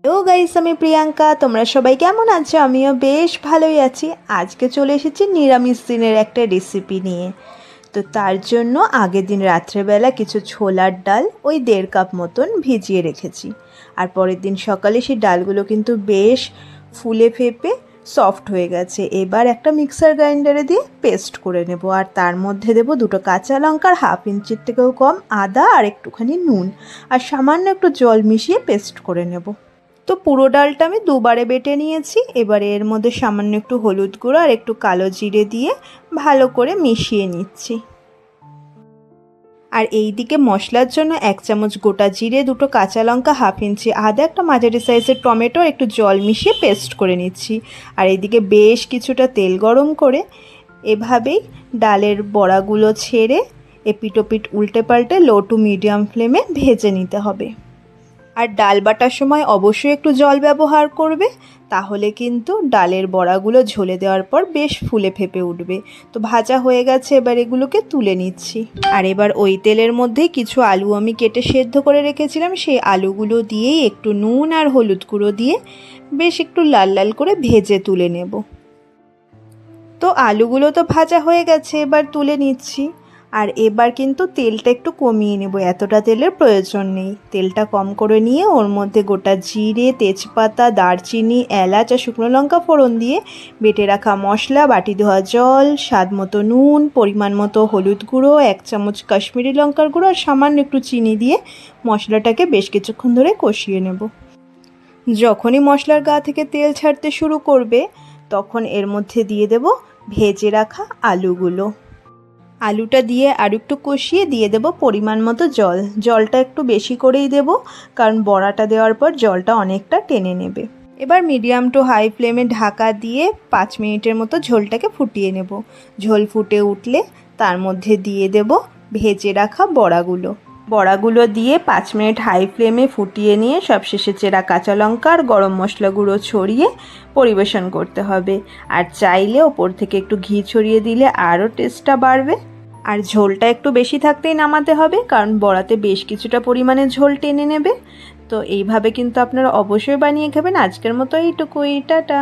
Hello guys, আমি প্রিয়াঙ্কা। তোমরা সবাই কেমন আছো? আমিও বেশ ভালোই আছি। আজকে চলে এসেছি নিরামিষ দিনের একটা রেসিপি নিয়ে। তো তার জন্য আগের দিন রাত্রেবেলা কিছু ছোলার ডাল ওই 1.5 কাপ মতন ভিজিয়ে রেখেছি। আর পরের দিন সকালে সেই ডালগুলো কিন্তু বেশ ফুলে ফেপে সফট হয়ে গেছে। এবার একটা মিক্সার গ্রাইন্ডারে দিয়ে পেস্ট করে নেব। আর তার মধ্যে দেব 2টো কাঁচা লঙ্কা, হাফ ইঞ্চির থেকেও কম আদা, আর একটুখানি নুন, আর সামান্য একটু জল মিশিয়ে পেস্ট করে নেব। তো পুরো ডালটা আমি দুবারে বেটে নিয়েছি। এবারে এর মধ্যে সামান্য একটু হলুদ গুঁড়ো আর একটু কালো জিরে দিয়ে ভালো করে মিশিয়ে নিচ্ছি। আর এই দিকে মশলার জন্য 1 চামচ গোটা জিরে, 2টো কাঁচা লঙ্কা, হাফ ইঞ্চি আদা, একটা মাঝারি সাইজের টমেটো, একটু জল মিশিয়ে পেস্ট করে নিচ্ছি। আর এইদিকে বেশ কিছুটা তেল গরম করে এভাবেই ডালের বড়াগুলো ছেড়ে এপিটোপিট উল্টে পাল্টে লো টু মিডিয়াম ফ্লেমে ভেজে নিতে হবে। আর ডাল বাটার সময় অবশ্যই একটু জল ব্যবহার করবে, তাহলে কিন্তু ডালের বড়াগুলো ঝোলে দেওয়ার পর বেশ ফুলে ফেপে উঠবে। তো ভাজা হয়ে গেছে, এবার এগুলোকে তুলে নিচ্ছি। আর এবার ওই তেলের মধ্যে কিছু আলু আমি কেটে সেদ্ধ করে রেখেছিলাম, সেই আলুগুলো দিয়েই একটু নুন আর হলুদ গুঁড়ো দিয়ে বেশ একটু লাল লাল করে ভেজে তুলে নেব। তো আলুগুলো তো ভাজা হয়ে গেছে, এবার তুলে নিচ্ছি। আর এবার কিন্তু তেলটা একটু কমিয়ে নেব, এতটা তেলের প্রয়োজন নেই। তেলটা কম করে নিয়ে ওর মধ্যে গোটা জিরে, তেজপাতা, দারচিনি, এলাচ আর শুকনো লঙ্কা ফোড়ন দিয়ে বেটে রাখা মশলা, বাটি ধোয়া জল, স্বাদ মতো নুন, পরিমাণ মতো হলুদ গুঁড়ো, 1 চামচ কাশ্মীরি লঙ্কার গুঁড়ো আর সামান্য একটু চিনি দিয়ে মশলাটাকে বেশ কিছুক্ষণ ধরে কষিয়ে নেব। যখনই মশলার গা থেকে তেল ছাড়তে শুরু করবে, তখন এর মধ্যে দিয়ে দেব ভেজে রাখা আলুগুলো। আলুটা দিয়ে আর একটু কষিয়ে দিয়ে দেব পরিমাণ মতো জল। জলটা একটু বেশি করেই দেব, কারণ বড়াটা দেওয়ার পর জলটা অনেকটা টেনে নেবে। এবার মিডিয়াম টু হাই ফ্লেমে ঢাকা দিয়ে 5 মিনিটের মতো ঝোলটাকে ফুটিয়ে নেব। ঝোল ফুটে উঠলে তার মধ্যে দিয়ে দেব ভেজে রাখা বড়াগুলো দিয়ে 5 মিনিট হাই ফ্লেমে ফুটিয়ে নিয়ে সবশেষে চেরা কাঁচা লঙ্কা আর গরম মশলা গুঁড়ো ছড়িয়ে পরিবেশন করতে হবে। আর চাইলে ওপর থেকে একটু ঘি ছড়িয়ে দিলে আরও টেস্টটা বাড়বে। আর ঝোলটা একটু বেশি থাকতেই নামাতে হবে, কারণ বড়াতে বেশ কিছুটা পরিমাণে ঝোল টেনে নেবে। তো এইভাবে কিন্তু আপনারা অবশ্যই বানিয়ে খাবেন। আজকের মতো এইটুকুই, টাটা।